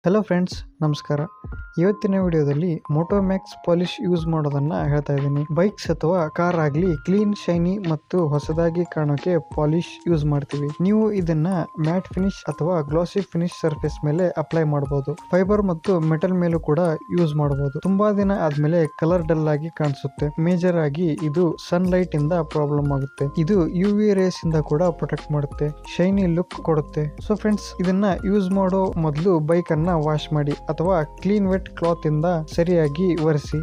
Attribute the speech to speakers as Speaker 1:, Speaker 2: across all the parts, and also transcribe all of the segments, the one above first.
Speaker 1: Hello friends, ನಮಸ್ಕಾರ. ಇವತ್ತಿನ ವಿಡಿಯೋದಲ್ಲಿ ಮೋಟೋ ಮ್ಯಾಕ್ಸ್ ಪಾಲಿಶ್ ಯೂಸ್ ಮಾಡೋದನ್ನ ಹೇಳ್ತಾ ಇದ್ದೀನಿ. ಬೈಕ್ಸ್ ಅಥವಾ ಕಾರ್ ಆಗಲಿ ಕ್ಲೀನ್, ಶೈನಿ ಮತ್ತು ಹೊಸದಾಗಿ ಕಾಣೋಕೆ ಪಾಲಿಶ್ ಯೂಸ್ ಮಾಡ್ತೀವಿ. ನೀವು ಇದನ್ನ ಮ್ಯಾಟ್ ಫಿನಿಶ್ ಅಥವಾ ಗ್ಲಾಸಿ ಫಿನಿಶ್ ಸರ್ಫೇಸ್ ಮೇಲೆ ಅಪ್ಲೈ ಮಾಡಬಹುದು. ಫೈಬರ್ ಮತ್ತು ಮೆಟಲ್ ಮೇಲೂ ಕೂಡ ಯೂಸ್ ಮಾಡಬಹುದು. ತುಂಬಾ ದಿನ ಆದ್ಮೇಲೆ ಕಲರ್ ಡಲ್ ಆಗಿ ಕಾಣಿಸುತ್ತೆ. ಮೇಜರ್ ಆಗಿ ಇದು ಸನ್ ಲೈಟ್ ಇಂದ ಪ್ರಾಬ್ಲಮ್ ಆಗುತ್ತೆ. ಇದು UV ರೇಸ್ ಇಂದ ಕೂಡ ಪ್ರೊಟೆಕ್ಟ್ ಮಾಡುತ್ತೆ, ಶೈನಿ ಲುಕ್ ಕೊಡುತ್ತೆ. ಸೊ ಫ್ರೆಂಡ್ಸ್, ಇದನ್ನ ಯೂಸ್ ಮಾಡೋ ಮೊದಲು ಬೈಕ್ ಅನ್ನ ವಾಶ್ ಮಾಡಿ ಅಥವಾ ಕ್ಲೀನ್ ವೆಟ್ ಕ್ಲಾತ್ ಇಂದ ಸರಿಯಾಗಿ ಒರೆಸಿ.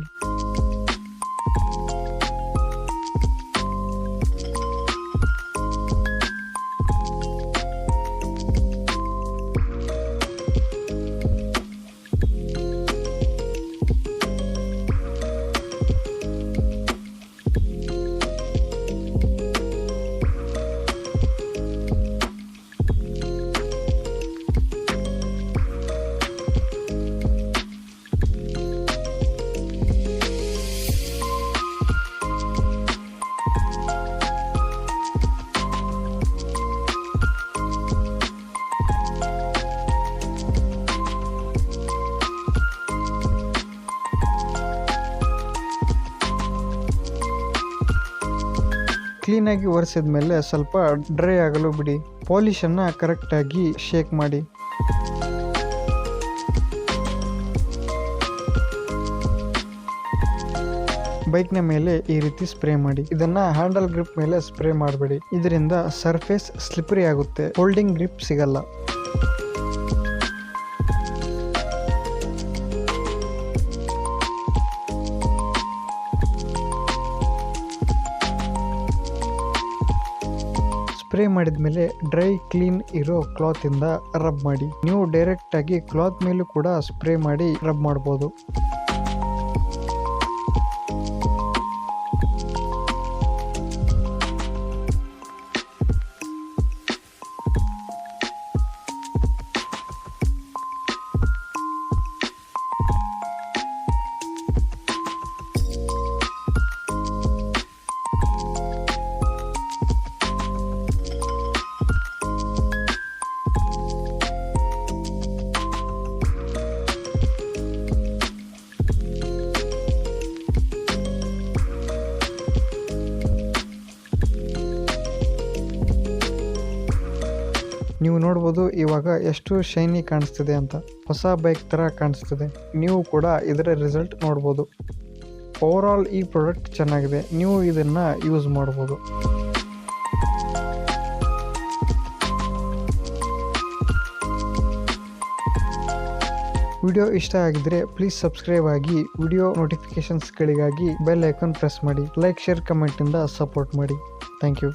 Speaker 1: ಕ್ಲೀನ್ ಆಗಿ ಒರೆಸಿದ ಮೇಲೆ ಸ್ವಲ್ಪ ಡ್ರೈ ಆಗಲು ಬಿಡಿ. ಪಾಲಿಶ್ ಅನ್ನ ಕರೆಕ್ಟ್ ಆಗಿ ಶೇಕ್ ಮಾಡಿ. ಬೈಕ್ ನ ಮೇಲೆ ಈ ರೀತಿ ಸ್ಪ್ರೇ ಮಾಡಿ. ಇದನ್ನ ಹ್ಯಾಂಡಲ್ ಗ್ರಿಪ್ ಮೇಲೆ ಸ್ಪ್ರೇ ಮಾಡಬೇಡಿ. ಇದರಿಂದ ಸರ್ಫೇಸ್ ಸ್ಲಿಪರಿ ಆಗುತ್ತೆ, ಹೋಲ್ಡಿಂಗ್ ಗ್ರಿಪ್ ಸಿಗಲ್ಲ. ಸ್ಪ್ರೇ ಮಾಡಿದ್ಮೇಲೆ ಡ್ರೈ ಕ್ಲೀನ್ ಇರೋ ಕ್ಲಾತ್ ಇಂದ ರಬ್ ಮಾಡಿ. ನೀವು ಡೈರೆಕ್ಟ್ ಆಗಿ ಕ್ಲಾತ್ ಮೇಲೂ ಕೂಡ ಸ್ಪ್ರೇ ಮಾಡಿ ರಬ್ ಮಾಡಬಹುದು. ನೀವು ನೋಡ್ಬೋದು ಇವಾಗ ಎಷ್ಟು ಶೈನಿ ಕಾಣಿಸ್ತಿದೆ ಅಂತ. ಹೊಸ ಬೈಕ್ ತರ ಕಾಣಿಸ್ತಿದೆ. ನೀವು ಕೂಡ ಇದರ ರಿಸಲ್ಟ್ ನೋಡ್ಬೋದು. ಓವರ್ ಆಲ್ ಈ ಪ್ರಾಡಕ್ಟ್ ಚೆನ್ನಾಗಿದೆ. ನೀವು ಇದನ್ನ ಯೂಸ್ ಮಾಡ್ಬೋದು. ವಿಡಿಯೋ ಇಷ್ಟ ಆಗಿದ್ರೆ ಪ್ಲೀಸ್ ಸಬ್ಸ್ಕ್ರೈಬ್ ಆಗಿ. ವಿಡಿಯೋ ನೋಟಿಫಿಕೇಶನ್ಸ್ಗಳಿಗಾಗಿ ಬೆಲ್ ಐಕಾನ್ ಪ್ರೆಸ್ ಮಾಡಿ. ಲೈಕ್, ಶೇರ್, ಕಮೆಂಟ್ ಇಂದ ಸಪೋರ್ಟ್ ಮಾಡಿ. Thank you.